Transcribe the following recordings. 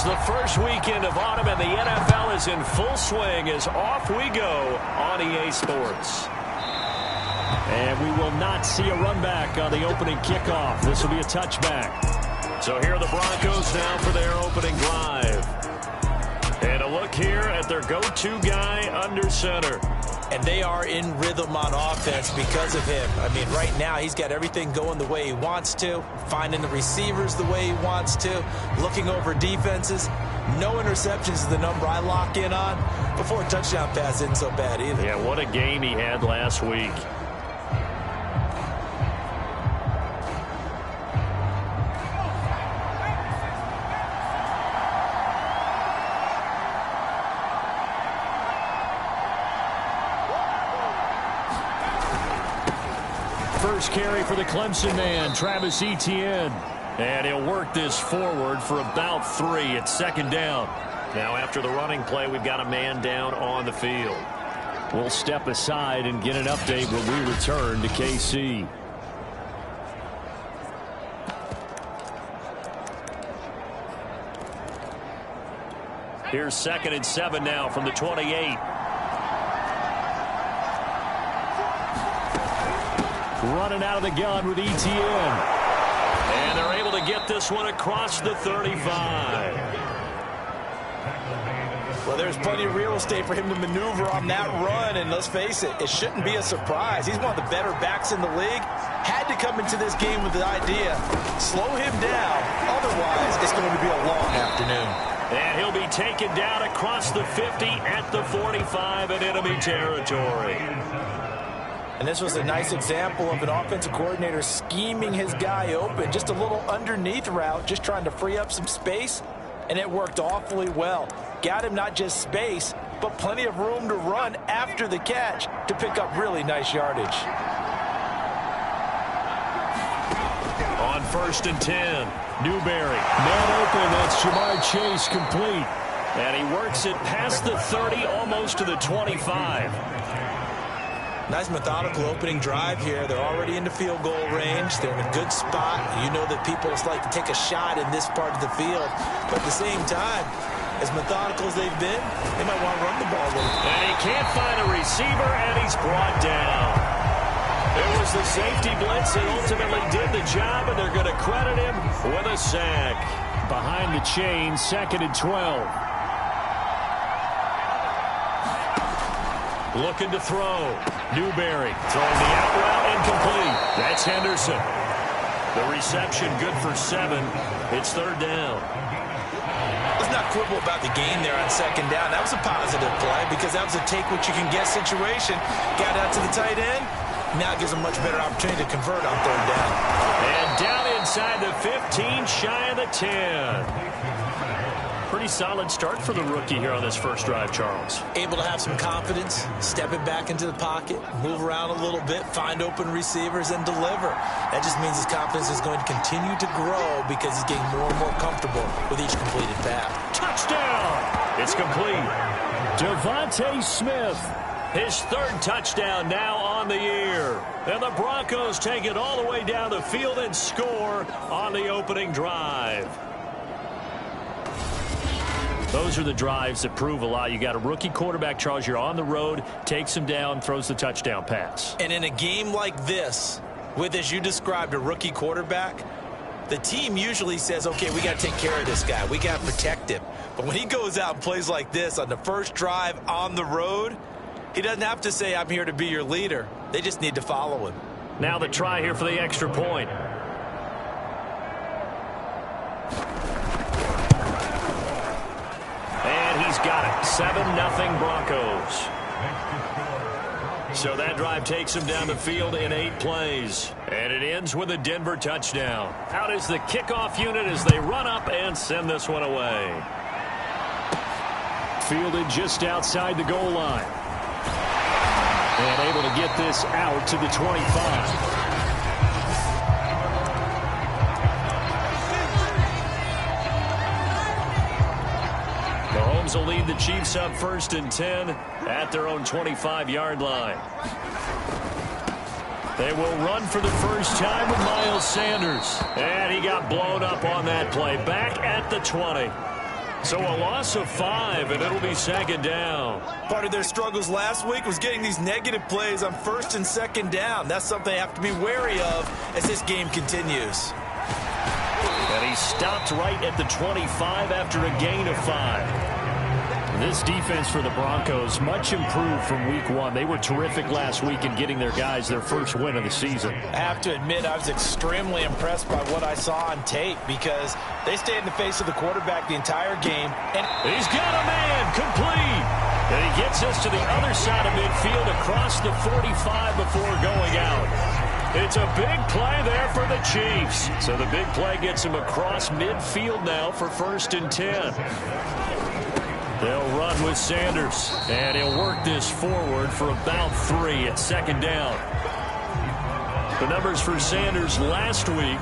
The first weekend of autumn and the NFL is in full swing as off we go on EA Sports. And we will not see a run back on the opening kickoff. This will be a touchback. So here are the Broncos now for their opening drive. And a look here at their go-to guy under center. And they are in rhythm on offense because of him. I mean, right now he's got everything going the way he wants to, finding the receivers the way he wants to, looking over defenses. No interceptions is the number I lock in on. Before a touchdown pass isn't so bad either. Yeah, what a game he had last week. First carry for the Clemson man, Travis Etienne. And he'll work this forward for about 3. It's second down. Now after the running play, we've got a man down on the field. We'll step aside and get an update when we return to KC. Here's 2nd and 7 now from the 28. Running out of the gun with Etienne. And they're able to get this one across the 35. Well, there's plenty of real estate for him to maneuver on that run, and let's face it, it shouldn't be a surprise. He's one of the better backs in the league. Had to come into this game with the idea, slow him down, otherwise it's going to be a long afternoon. And he'll be taken down across the 50 at the 45 in enemy territory. And this was a nice example of an offensive coordinator scheming his guy open. Just a little underneath route, just trying to free up some space, and it worked awfully well. Got him not just space, but plenty of room to run after the catch to pick up really nice yardage. On 1st and 10, Newberry. Man open, that's Jamar Chase complete. And he works it past the 30, almost to the 25. Nice methodical opening drive here. They're already into field goal range. They're in a good spot. You know that people just like to take a shot in this part of the field. But at the same time, as methodical as they've been, they might want to run the ball a little. And he can't find a receiver, and he's brought down. It was the safety blitz that ultimately did the job, and they're going to credit him with a sack. Behind the chain, 2nd and 12. Looking to throw. Newberry throwing the out route, incomplete. That's Henderson. The reception good for 7. It's 3rd down. Let's not quibble about the gain there on 2nd down. That was a positive play because that was a take-what-you-can-get situation. Got out to the tight end. Now it gives a much better opportunity to convert on 3rd down. And down inside the 15, shy of the 10. Pretty solid start for the rookie here on this first drive, Charles. Able to have some confidence, step it back into the pocket, move around a little bit, find open receivers, and deliver. That just means his confidence is going to continue to grow because he's getting more and more comfortable with each completed pass. Touchdown! It's complete. Devontae Smith. His 3rd touchdown now on the year. And the Broncos take it all the way down the field and score on the opening drive. Those are the drives that prove a lot. You got a rookie quarterback, Charles. You're on the road, takes him down, throws the touchdown pass. And in a game like this, with, as you described, a rookie quarterback, the team usually says, okay, we got to take care of this guy. We got to protect him. But when he goes out and plays like this on the first drive on the road, he doesn't have to say, I'm here to be your leader. They just need to follow him. Now the try here for the extra point. And he's got it. 7-0 Broncos. So that drive takes him down the field in 8 plays. And it ends with a Denver touchdown. Out is the kickoff unit as they run up and send this one away. Fielded just outside the goal line. And able to get this out to the 25. Will lead the Chiefs up 1st and 10 at their own 25-yard line. They will run for the first time with Miles Sanders. And he got blown up on that play. Back at the 20. So a loss of 5, and it'll be second down. Part of their struggles last week was getting these negative plays on first and second down. That's something they have to be wary of as this game continues. And he stopped right at the 25 after a gain of 5. This defense for the Broncos, much improved from week 1. They were terrific last week in getting their guys their first win of the season. I have to admit, I was extremely impressed by what I saw on tape because they stayed in the face of the quarterback the entire game. And he's got a man complete. And he gets us to the other side of midfield across the 45 before going out. It's a big play there for the Chiefs. So the big play gets him across midfield now for 1st and 10. They'll run with Sanders, and he'll work this forward for about 3 at second down. The numbers for Sanders last week,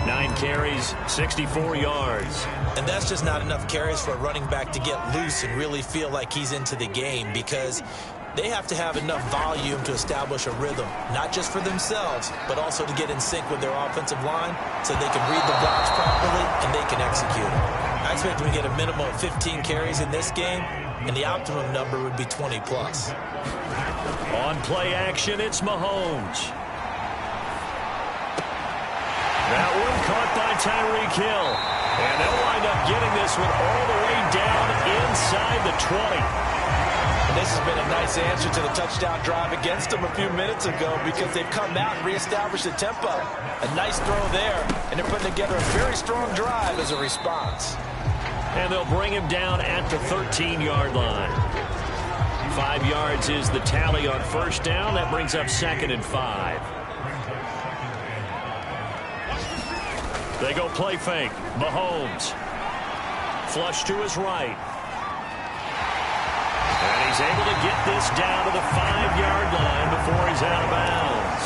9 carries, 64 yards. And that's just not enough carries for a running back to get loose and really feel like he's into the game because they have to have enough volume to establish a rhythm, not just for themselves, but also to get in sync with their offensive line so they can read the blocks properly and they can execute it. I expect them to get a minimum of 15 carries in this game, and the optimum number would be 20 plus. On play action, it's Mahomes. That one caught by Tyreek Hill. And they'll wind up getting this one all the way down inside the 20. And this has been a nice answer to the touchdown drive against them a few minutes ago because they've come out and reestablished the tempo. A nice throw there, and they're putting together a very strong drive as a response. And they'll bring him down at the 13-yard line. 5 yards is the tally on first down. That brings up 2nd and 5. They go play fake. Mahomes. Flush to his right. And he's able to get this down to the 5-yard line before he's out of bounds.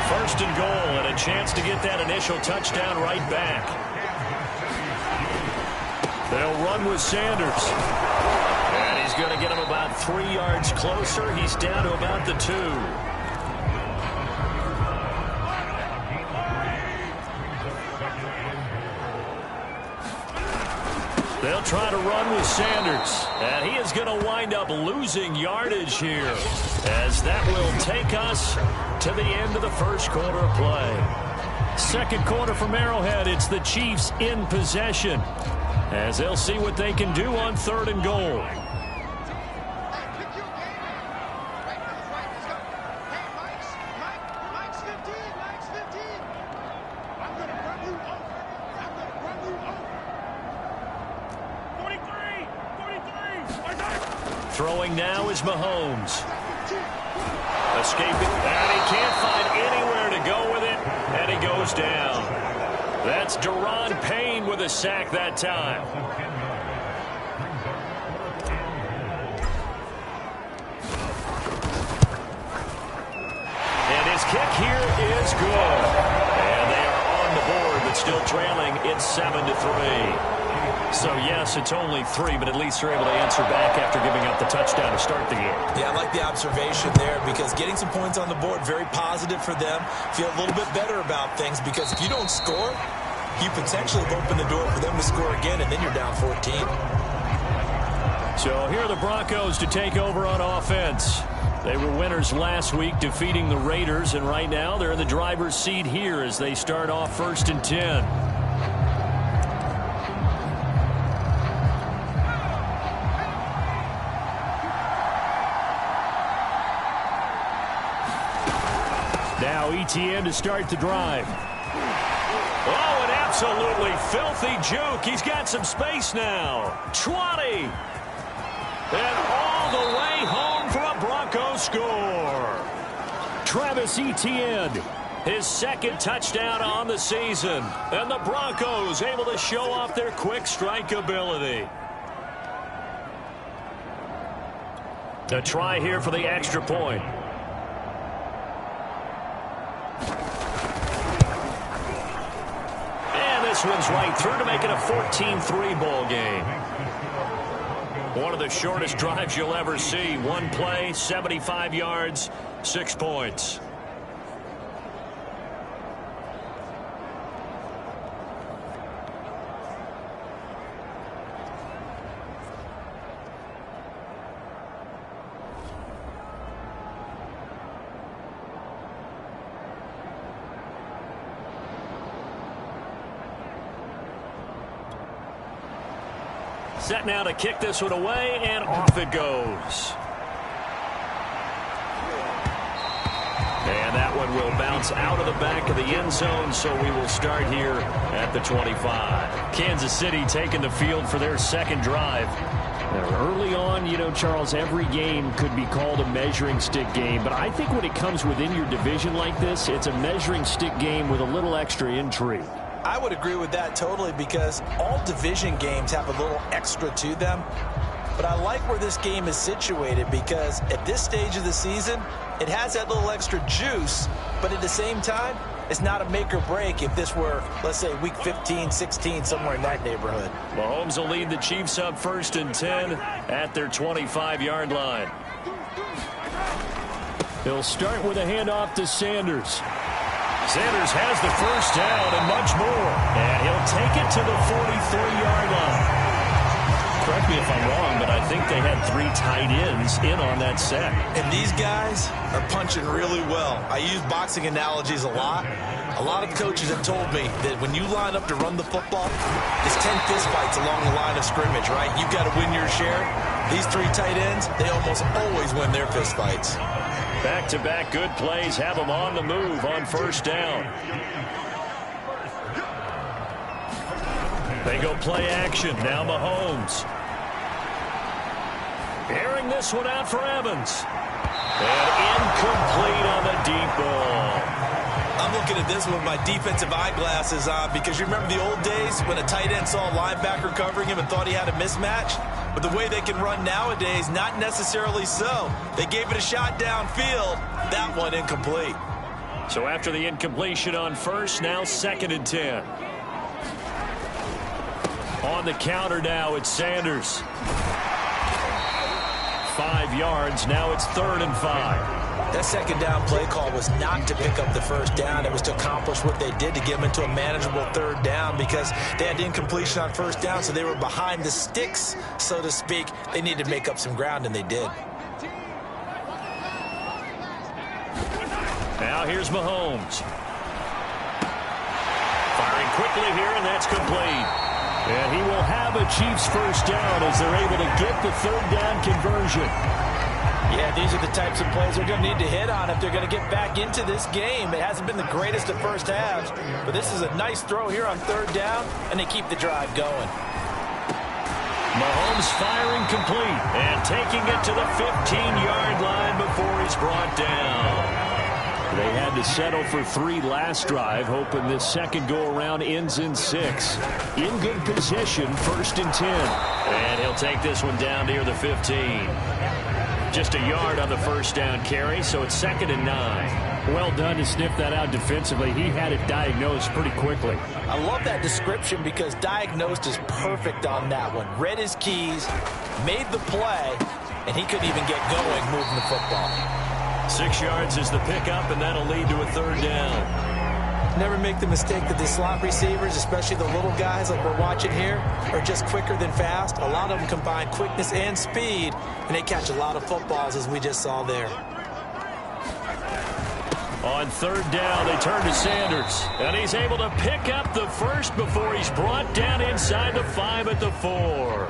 1st and goal, and a chance to get that initial touchdown right back. They'll run with Sanders. And he's going to get him about 3 yards closer. He's down to about the 2. They'll try to run with Sanders. And he is going to wind up losing yardage here, as that will take us to the end of the first quarter of play. Second quarter from Arrowhead. It's the Chiefs in possession, as they'll see what they can do on 3rd and goal. Throwing now is Mahomes. Escaping, and he can't find anywhere to go with it, and he goes down. That's Daron Payne with a sack that time. And his kick here is good. And they are on the board, but still trailing. It's 7-3. So, yes, it's only 3, but at least they're able to answer back after giving up the touchdown to start the game. Yeah, I like the observation there because getting some points on the board, very positive for them. Feel a little bit better about things because if you don't score, you potentially have opened the door for them to score again, and then you're down 14. So here are the Broncos to take over on offense. They were winners last week, defeating the Raiders, and right now they're in the driver's seat here as they start off 1st and 10. Now ETN to start the drive. Oh, an absolutely filthy juke. He's got some space now. 20. And all the way home for a Broncos score. Travis Etienne. His 2nd touchdown on the season. And the Broncos able to show off their quick strike ability. A try here for the extra point. This one's right through to make it a 14-3 ball game. One of the shortest drives you'll ever see. One play, 75 yards, 6 points. set now to kick this one away, and off it goes. And that one will bounce out of the back of the end zone, so we will start here at the 25. Kansas City taking the field for their second drive. Now, early on, you know, Charles, every game could be called a measuring stick game, but I think when it comes within your division like this, it's a measuring stick game with a little extra intrigue. I would agree with that totally, because all division games have a little extra to them. But I like where this game is situated, because at this stage of the season, it has that little extra juice, but at the same time, it's not a make or break if this were, let's say, week 15, 16, somewhere in that neighborhood. Mahomes will lead the Chiefs up 1st and 10 at their 25-yard line. He'll start with a handoff to Sanders. Sanders has the first down and much more. And he'll take it to the 43-yard line. Correct me if I'm wrong, but I think they had 3 tight ends in on that set. And these guys are punching really well. I use boxing analogies a lot. A lot of coaches have told me that when you line up to run the football, it's 10 fistfights along the line of scrimmage, right? You've got to win your share. These 3 tight ends, they almost always win their fistfights. Back-to-back good plays have them on the move on first down. They go play action. Now Mahomes. Airing this one out for Evans. And incomplete on the deep ball. I'm looking at this with my defensive eyeglasses on, because you remember the old days when a tight end saw a linebacker covering him and thought he had a mismatch? But the way they can run nowadays, not necessarily so. They gave it a shot downfield. That one incomplete. So after the incompletion on first, now 2nd and 10. On the counter now, it's Sanders. 5 yards. Now it's 3rd and 5. That second down play call was not to pick up the first down. It was to accomplish what they did, to get them into a manageable 3rd down, because they had incompletion on first down, so they were behind the sticks, so to speak. They needed to make up some ground, and they did. Now here's Mahomes. Firing quickly here, and that's complete. And he will have a Chiefs first down as they're able to get the 3rd down conversion. Yeah, these are the types of plays they're going to need to hit on if they're going to get back into this game. It hasn't been the greatest of first halves, but this is a nice throw here on 3rd down, and they keep the drive going. Mahomes firing complete and taking it to the 15-yard line before he's brought down. They had to settle for 3 last drive, hoping this second go-around ends in 6. In good position, 1st and 10. And he'll take this one down near the 15. Just a yard on the first down carry, so it's 2nd and 9. Well done to sniff that out defensively. He had it diagnosed pretty quickly. I love that description, because diagnosed is perfect on that one. Read his keys, made the play, and he couldn't even get going moving the football. 6 yards is the pickup, and that'll lead to a 3rd down. Never make the mistake that the slot receivers, especially the little guys like we're watching here, are just quicker than fast. A lot of them combine quickness and speed, and they catch a lot of footballs, as we just saw there. On 3rd down, they turn to Sanders, and he's able to pick up the first before he's brought down inside the 5 at the 4.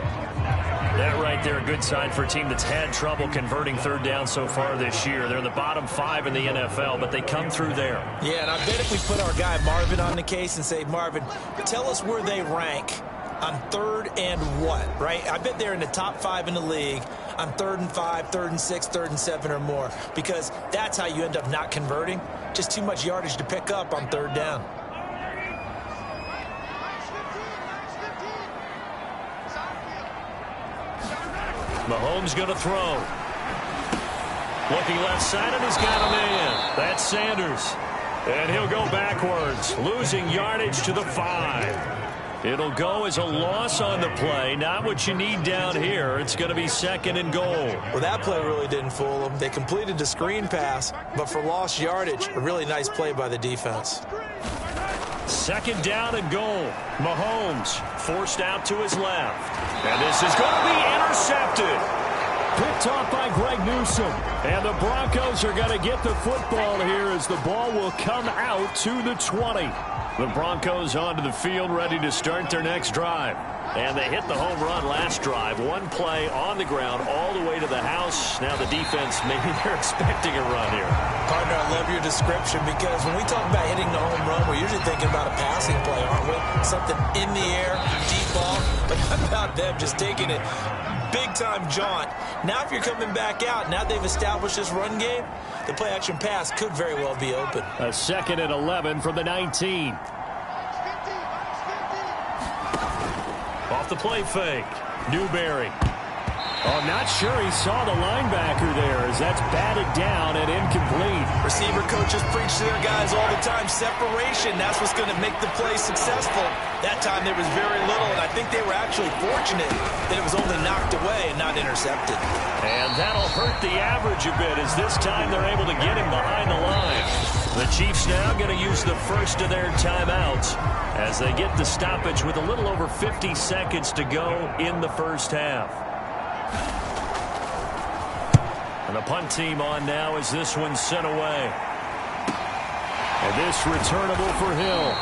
That right there, a good sign for a team that's had trouble converting 3rd down so far this year. They're in the bottom 5 in the NFL, but they come through there. Yeah, and I bet if we put our guy Marvin on the case and say, Marvin, tell us where they rank on 3rd and what, right? I bet they're in the top 5 in the league on 3rd and 5, 3rd and 6, 3rd and 7 or more, because that's how you end up not converting. Just too much yardage to pick up on 3rd down. Mahomes going to throw. Looking left side, and he's got a man. That's Sanders. And he'll go backwards, losing yardage to the 5. It'll go as a loss on the play. Not what you need down here. It's going to be 2nd and goal. Well, that play really didn't fool them. They completed the screen pass, but for lost yardage, a really nice play by the defense. 2nd down and goal. Mahomes forced out to his left. And this is going to be intercepted. Picked off by Greg Newsome. And the Broncos are going to get the football here as the ball will come out to the 20. The Broncos onto the field, ready to start their next drive. And they hit the home run last drive. One play on the ground all the way to the house. Now the defense, maybe they're expecting a run here. Partner, I love your description because when we talk about hitting the home run, we're usually thinking about a passing play, aren't we? Something in the air, deep ball. But how about them just taking it big-time jaunt? Now if you're coming back out, now they've established this run game, the play-action pass could very well be open. A 2nd and 11 from the 19. Off the play fake. Newberry. Oh, not sure he saw the linebacker there as that's batted down and incomplete. Receiver coaches preach to their guys all the time. Separation, that's what's going to make the play successful. That time there was very little, and I think they were actually fortunate that it was only knocked away and not intercepted. And that'll hurt the average a bit as this time they're able to get him behind the line. The Chiefs now going to use the first of their timeouts as they get the stoppage with a little over 50 seconds to go in the first half. And the punt team on now as this one's sent away. And this returnable for Hill.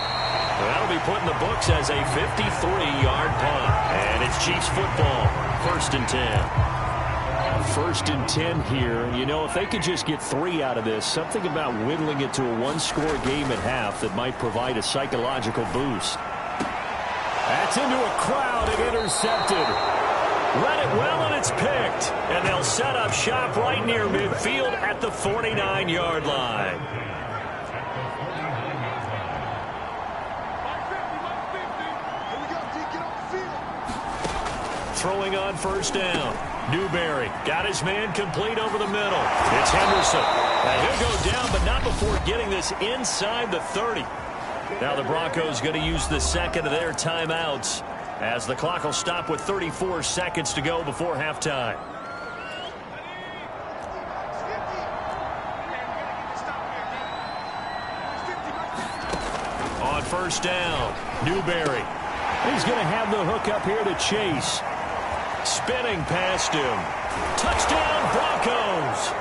That'll be put in the books as a 53-yard punt. And it's Chiefs football. 1st and 10. 1st and 10 here. You know, if they could just get 3 out of this, something about whittling it to a one-score game at half that might provide a psychological boost. That's into a crowd and intercepted. Read it well, and it's picked. And they'll set up shop right near midfield at the 49-yard line. Throwing on 1st down. Newberry got his man complete over the middle. It's Henderson. And he'll go down, but not before getting this inside the 30. Now the Broncos going to use the 2nd of their timeouts as the clock will stop with 34 seconds to go before halftime. On 1st down, Newberry. He's going to have the hook up here to Chase. Spinning past him. Touchdown, Broncos.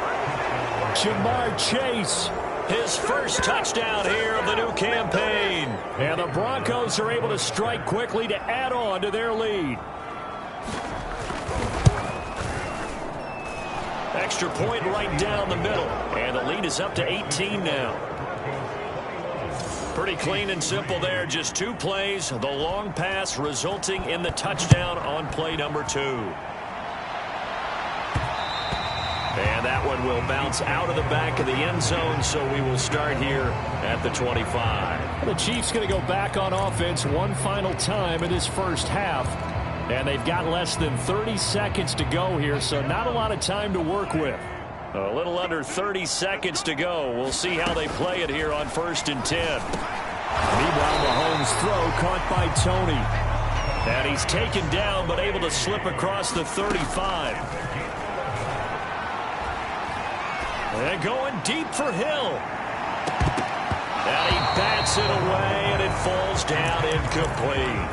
Jamar Chase. His first touchdown here of the new campaign. And the Broncos are able to strike quickly to add on to their lead. Extra point right down the middle. And the lead is up to 18 now. Pretty clean and simple there. Just 2 plays. The long pass resulting in the touchdown on play number 2. And that one will bounce out of the back of the end zone, so we will start here at the 25. The Chiefs going to go back on offense one final time in this first half. And they've got less than 30 seconds to go here, so not a lot of time to work with. A little under 30 seconds to go. We'll see how they play it here on 1st and 10. Meanwhile, Mahomes' throw caught by Tony. And he's taken down but able to slip across the 35. And going deep for Hill. And he bats it away, and it falls down incomplete.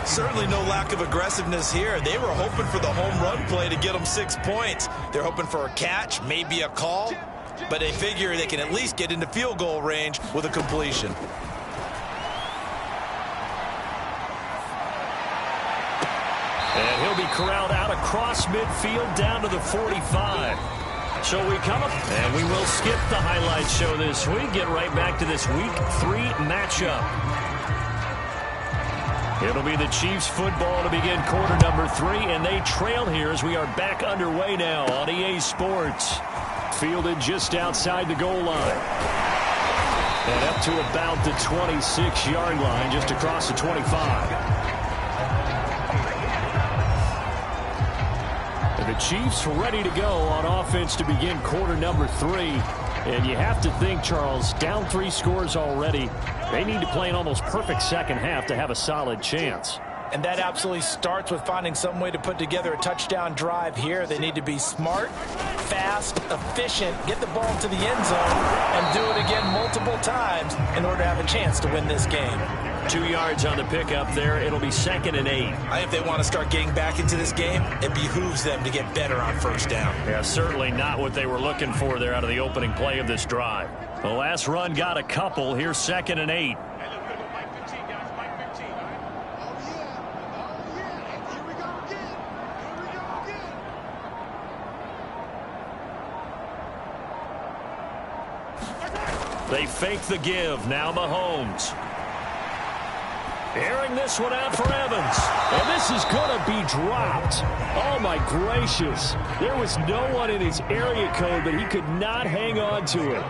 Certainly no lack of aggressiveness here. They were hoping for the home run play to get them 6 points. They're hoping for a catch, maybe a call, but they figure they can at least get into field goal range with a completion. And he'll be corralled out across midfield down to the 45. So we come up, and we will skip the highlight show this week. Get right back to this Week 3 matchup. It'll be the Chiefs football to begin quarter number 3, and they trail here as we are back underway now on EA Sports. Fielded just outside the goal line. And up to about the 26-yard line, just across the 25. And the Chiefs ready to go on offense to begin quarter number 3. And you have to think, Charles, down 3 scores already. They need to play an almost perfect second half to have a solid chance. And that absolutely starts with finding some way to put together a touchdown drive here. They need to be smart, fast, efficient, get the ball to the end zone, and do it again multiple times in order to have a chance to win this game. 2 yards on the pickup there. It'll be 2nd and 8. I think if they want to start getting back into this game, it behooves them to get better on 1st down. Yeah, certainly not what they were looking for there out of the opening play of this drive. The last run got a couple. Here's 2nd and 8. They fake the give. Now Mahomes. Airing this one out for Evans. And this is going to be dropped. Oh, my gracious. There was no one in his area code, but he could not hang on to it.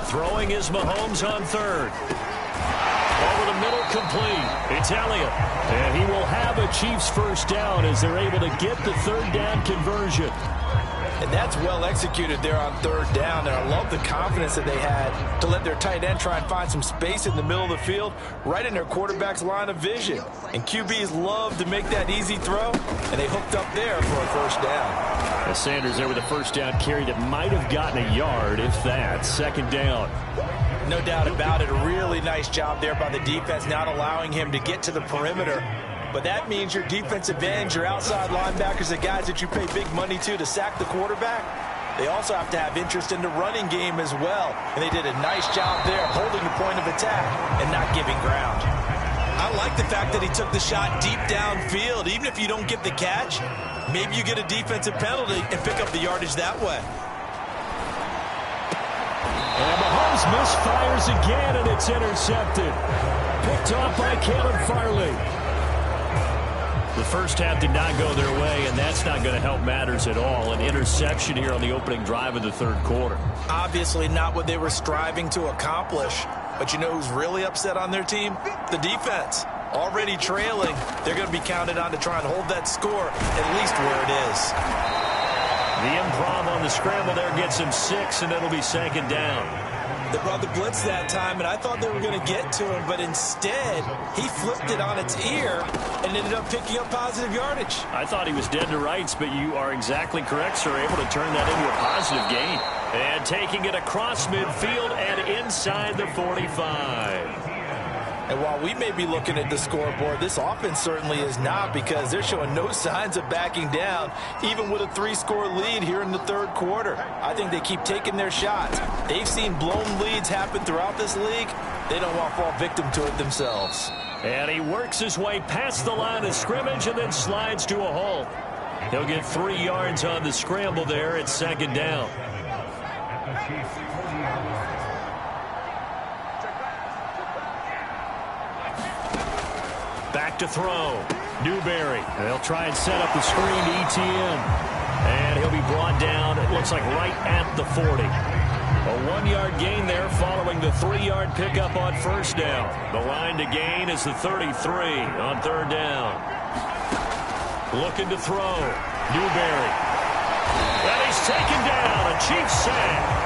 Throwing is Mahomes on third. Over the middle, complete. It's Elliott. And he will have a Chiefs first down as they're able to get the third down conversion. And that's well executed there on third down. And I love the confidence that they had to let their tight end try and find some space in the middle of the field, right in their quarterback's line of vision. And QBs love to make that easy throw, and they hooked up there for a first down. As Sanders there with a first down carry that might have gotten a yard, if that. Second down. No doubt about it. A really nice job there by the defense, not allowing him to get to the perimeter. But that means your defensive ends, your outside linebackers, the guys that you pay big money to sack the quarterback, they also have to have interest in the running game as well. And they did a nice job there holding the point of attack and not giving ground. I like the fact that he took the shot deep downfield. Even if you don't get the catch, maybe you get a defensive penalty and pick up the yardage that way. And Mahomes misfires again, and it's intercepted. Picked off by Caleb Farley. The first half did not go their way, and that's not going to help matters at all. An interception here on the opening drive of the third quarter. Obviously not what they were striving to accomplish. But you know who's really upset on their team? The defense. Already trailing, they're going to be counted on to try and hold that score at least where it is. The improv on the scramble there gets him 6, and it'll be second down. They brought the blitz that time, and I thought they were going to get to him, but instead, he flipped it on its ear and ended up picking up positive yardage. I thought he was dead to rights, but you are exactly correct, sir, able to turn that into a positive gain. And taking it across midfield and inside the 45. And while we may be looking at the scoreboard, this offense certainly is not, because they're showing no signs of backing down, even with a 3-score lead here in the third quarter. I think they keep taking their shots. They've seen blown leads happen throughout this league. They don't want to fall victim to it themselves. And he works his way past the line of scrimmage and then slides to a halt. He'll get 3 yards on the scramble there at second down. Back to throw. Newberry. They'll try and set up the screen to ETN. And he'll be brought down, it looks like, right at the 40. A 1-yard gain there following the 3-yard pickup on first down. The line to gain is the 33 on third down. Looking to throw. Newberry. And he's taken down. A Chiefs sack.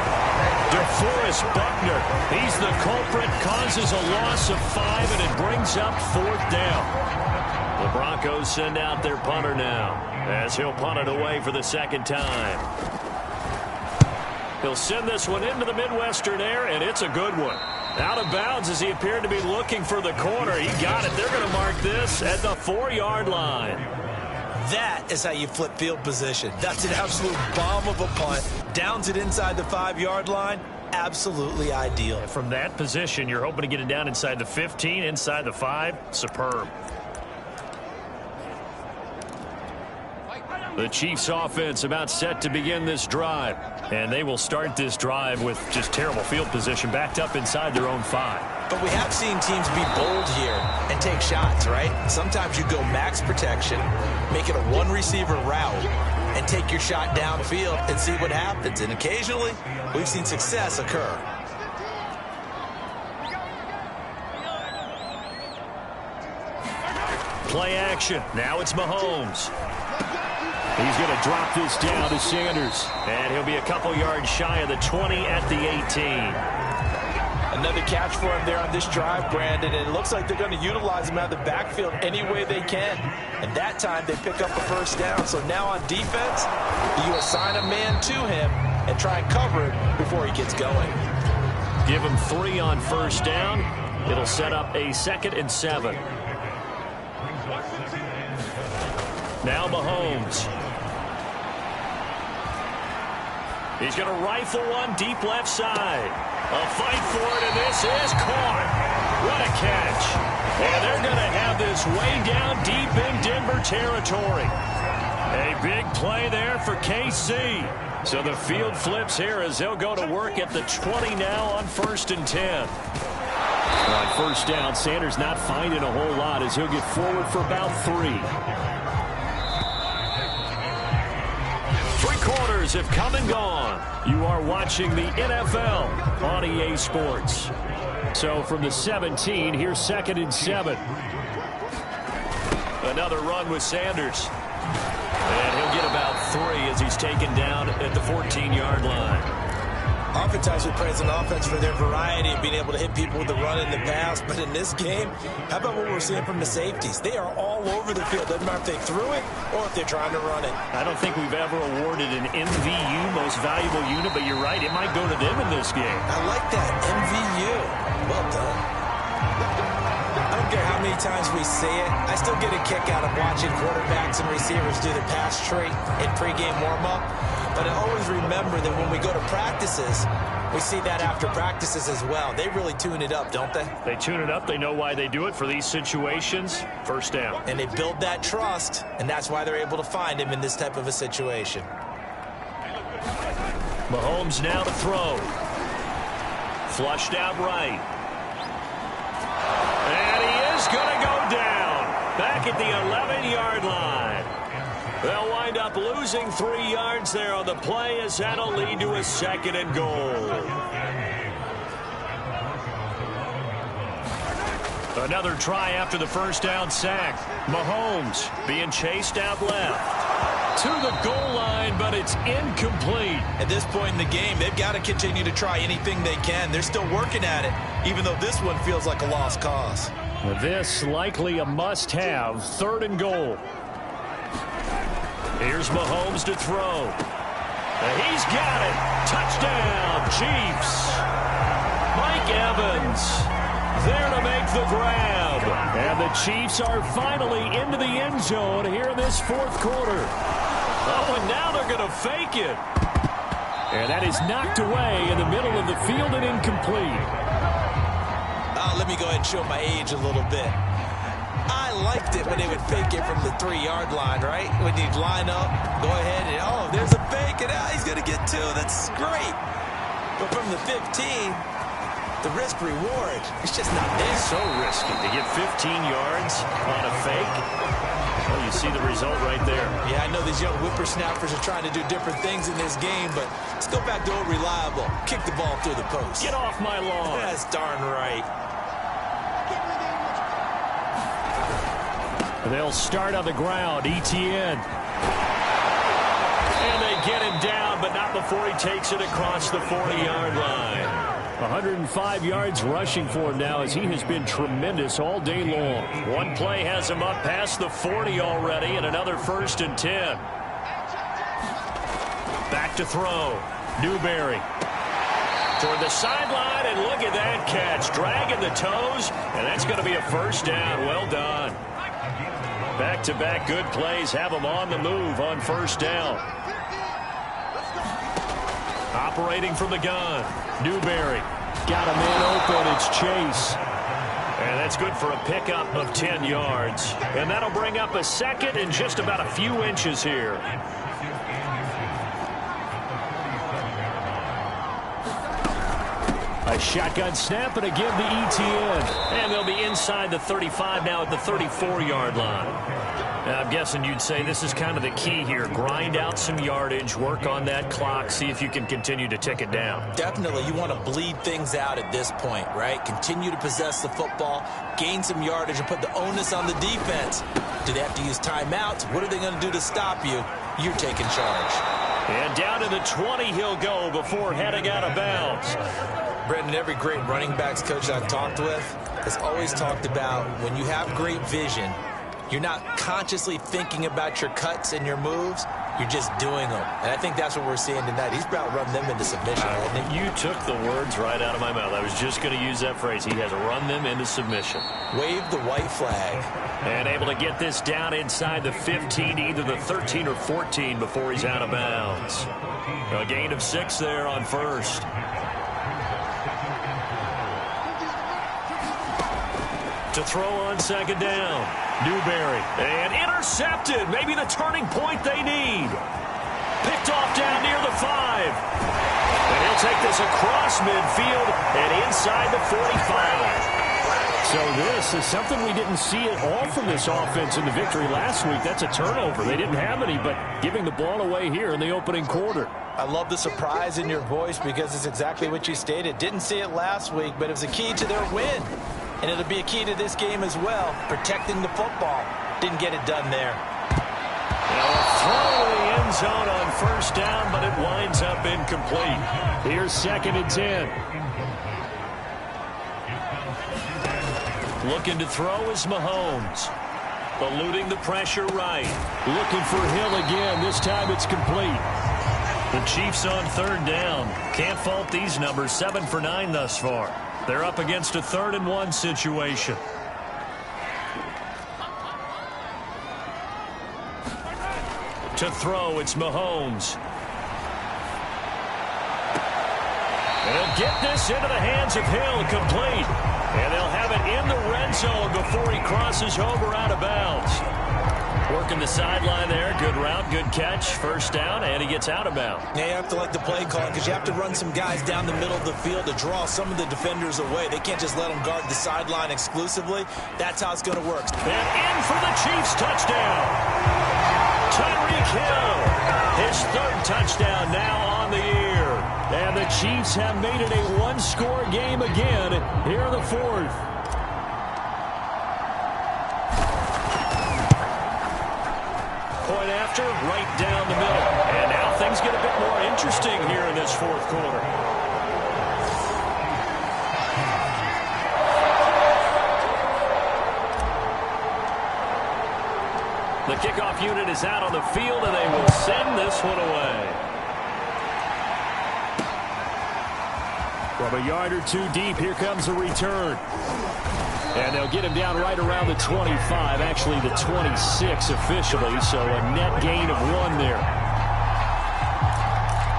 DeForest Buckner, he's the culprit, causes a loss of 5, and it brings up fourth down. The Broncos send out their punter now, as he'll punt it away for the second time. He'll send this one into the Midwestern air, and it's a good one. Out of bounds as he appeared to be looking for the corner. He got it. They're going to mark this at the 4-yard line. That is how you flip field position. That's an absolute bomb of a punt. Downs it inside the 5-yard line. Absolutely ideal. And from that position, you're hoping to get it down inside the 15, inside the 5. Superb. The Chiefs offense about set to begin this drive. And they will start this drive with just terrible field position, backed up inside their own 5. But we have seen teams be bold here and take shots, right? Sometimes you go max protection, make it a 1-receiver route, and take your shot downfield and see what happens. And occasionally, we've seen success occur. Play action. Now it's Mahomes. He's going to drop this down to Sanders. And he'll be a couple yards shy of the 20 at the 18. Another catch for him there on this drive, Brandon, and it looks like they're going to utilize him out of the backfield any way they can. And that time they pick up a first down. So now on defense, you assign a man to him and try and cover it before he gets going. Give him 3 on first down. It'll set up a 2nd and 7. Now Mahomes. He's going to rifle one deep left side. A fight for it, and this is caught. What a catch. And they're going to have this way down deep in Denver territory. A big play there for KC. So the field flips here as they'll go to work at the 20 now on 1st and 10. On first down, Sanders not finding a whole lot as he'll get forward for about 3. 3 quarters have come and gone. You are watching the NFL on EA Sports. So from the 17, here's 2nd and 7. Another run with Sanders. And he'll get about 3 as he's taken down at the 14-yard line. Oftentimes we praise an offense for their variety of being able to hit people with the run and the pass. But in this game, how about what we're seeing from the safeties? They are all over the field. Doesn't matter if they threw it or if they're trying to run it. I don't think we've ever awarded an MVU, most valuable unit, but you're right. It might go to them in this game. I like that. MVU. Well done. I don't care how many times we say it. I still get a kick out of watching quarterbacks and receivers do the pass trait in pregame warm-up. But I always remember that when we go to practices, we see that after practices as well. They really tune it up, don't they? They tune it up. They know why they do it for these situations. First down. And they build that trust, and that's why they're able to find him in this type of a situation. Mahomes now to throw. Flushed out right. And he is going to go down. Back at the 11-yard line. They'll wind up losing 3 yards there on the play as that'll lead to a 2nd and goal. Another try after the first down sack. Mahomes being chased out left. To the goal line, but it's incomplete. At this point in the game, they've got to continue to try anything they can. They're still working at it, even though this one feels like a lost cause. This likely a must-have. 3rd and goal. Here's Mahomes to throw. He's got it. Touchdown, Chiefs. Mike Evans there to make the grab. And the Chiefs are finally into the end zone here in this 4th quarter. Oh, and now they're going to fake it. And that is knocked away in the middle of the field and incomplete. Let me go ahead and show my age a little bit. I liked it when they would fake it from the 3-yard line, right? When you'd line up, go ahead, and oh, there's a fake, and he's going to get 2. That's great. But from the 15, the risk-reward, it's just not there. So risky to get 15 yards on a fake. Well, you see the result right there. Yeah, I know these young whippersnappers are trying to do different things in this game, but let's go back to old reliable. Kick the ball through the post. Get off my lawn. That's darn right. They'll start on the ground. Etienne. And they get him down, but not before he takes it across the 40-yard line. 105 yards rushing for him now as he has been tremendous all day long. One play has him up past the 40 already, and another 1st and 10. Back to throw. Newberry. Toward the sideline, and look at that catch. Dragging the toes, and that's going to be a 1st down. Well done. Back-to-back good plays have them on the move on 1st down. Operating from the gun. Newberry. Got a man open. It's Chase. And that's good for a pickup of 10 yards. And that'll bring up a 2nd and just about a few inches here. A shotgun snap and again the Etienne. And they'll be inside the 35 now at the 34-yard line. Now, I'm guessing you'd say this is kind of the key here. Grind out some yardage, work on that clock, see if you can continue to tick it down. Definitely. You want to bleed things out at this point, right? Continue to possess the football, gain some yardage, and put the onus on the defense. Do they have to use timeouts? What are they going to do to stop you? You're taking charge. And down to the 20 he'll go before heading out of bounds. Brendan, every great running backs coach I've talked with has always talked about when you have great vision, you're not consciously thinking about your cuts and your moves. You're just doing them. And I think that's what we're seeing tonight. He's about run them into submission. You took the words right out of my mouth. I was just going to use that phrase. He has run them into submission. Wave the white flag. And able to get this down inside the 15, either the 13 or 14 before he's out of bounds. A gain of 6 there on 1st. To throw on second down. Newberry. And intercepted. Maybe the turning point they need. Picked off down near the 5. And he'll take this across midfield and inside the 45. So this is something we didn't see at all from this offense in the victory last week. That's a turnover. They didn't have any, but giving the ball away here in the opening quarter. I love the surprise in your voice because it's exactly what you stated. Didn't see it last week, but it was a key to their win. And it'll be a key to this game as well, protecting the football. Didn't get it done there. Now a throw in the end zone on first down, but it winds up incomplete. Here's 2nd and 10. Looking to throw is Mahomes. Eluding the pressure right. Looking for Hill again. This time it's complete. The Chiefs on 3rd down. Can't fault these numbers. 7 for 9 thus far. They're up against a 3rd and 1 situation. To throw, it's Mahomes. And he'll get this into the hands of Hill, complete. And they'll have it in the red zone before he crosses over out of bounds. Working the sideline there. Good route, good catch. First down, and he gets out of bounds. Yeah, you have to like the play call because you have to run some guys down the middle of the field to draw some of the defenders away. They can't just let them guard the sideline exclusively. That's how it's going to work. And in for the Chiefs touchdown. Tyreek Hill, his 3rd touchdown now on the year. And the Chiefs have made it a one-score game again here in the 4th. Point after, right down the middle. And now things get a bit more interesting here in this 4th quarter. The kickoff unit is out on the field, and they will send this one away. From a yard or 2 deep, here comes a return. And they'll get him down right around the 25, actually the 26 officially, so a net gain of 1 there.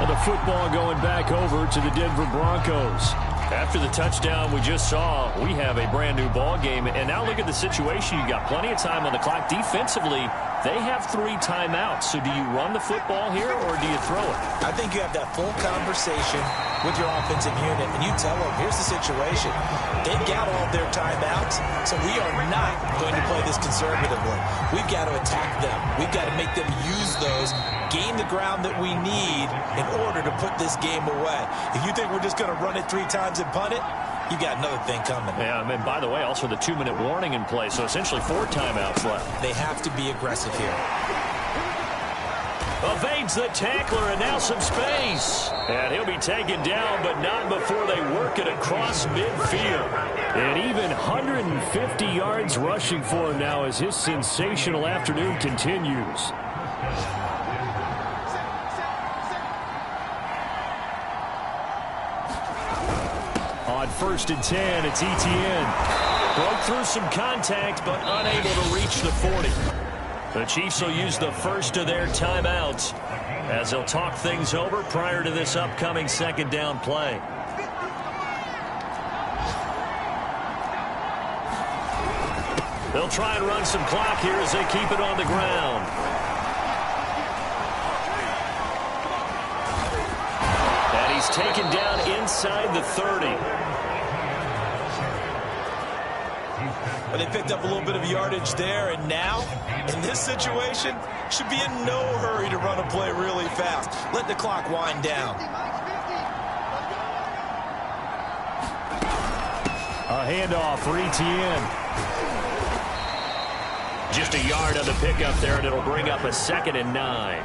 And the football going back over to the Denver Broncos. After the touchdown we just saw, we have a brand new ball game. And now look at the situation. You got plenty of time on the clock. Defensively, they have 3 timeouts. So do you run the football here or do you throw it? I think you have that full conversation with your offensive unit, and you tell them, here's the situation. They've got all their timeouts, so we are not going to play this conservatively. We've got to attack them. We've got to make them use those, gain the ground that we need in order to put this game away. If you think we're just going to run it 3 times and punt it, you got another thing coming. Yeah, and by the way, also the 2-minute warning in play, so essentially 4 timeouts left. They have to be aggressive here. Evades the tackler, and now some space. And he'll be taken down, but not before they work it across midfield. And even 150 yards rushing for him now as his sensational afternoon continues. On 1st and 10, it's Etienne. Broke through some contact, but unable to reach the 40. The Chiefs will use the first of their timeouts as they'll talk things over prior to this upcoming 2nd down play. They'll try and run some clock here as they keep it on the ground. And he's taken down inside the 30. But they picked up a little bit of yardage there, and now, in this situation, should be in no hurry to run a play really fast. Let the clock wind down. A handoff for Etienne. Just a yard on the pickup there, and it'll bring up a 2nd and 9.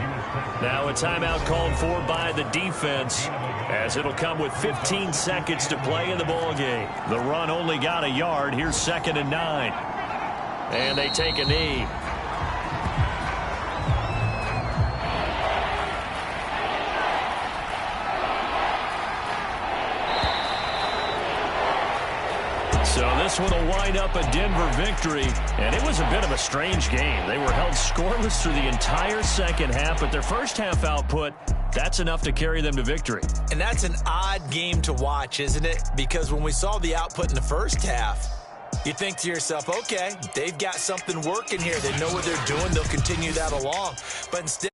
Now a timeout called for by the defense, as it'll come with 15 seconds to play in the ball game. The run only got a yard. Here's 2nd and 9. And they take a knee. So this one will wind up a Denver victory, and it was a bit of a strange game. They were held scoreless through the entire second half, but their first half output, that's enough to carry them to victory. And that's an odd game to watch, isn't it? Because when we saw the output in the first half, You think to yourself, okay, they've got something working here. They know what they're doing. They'll continue that along. But instead,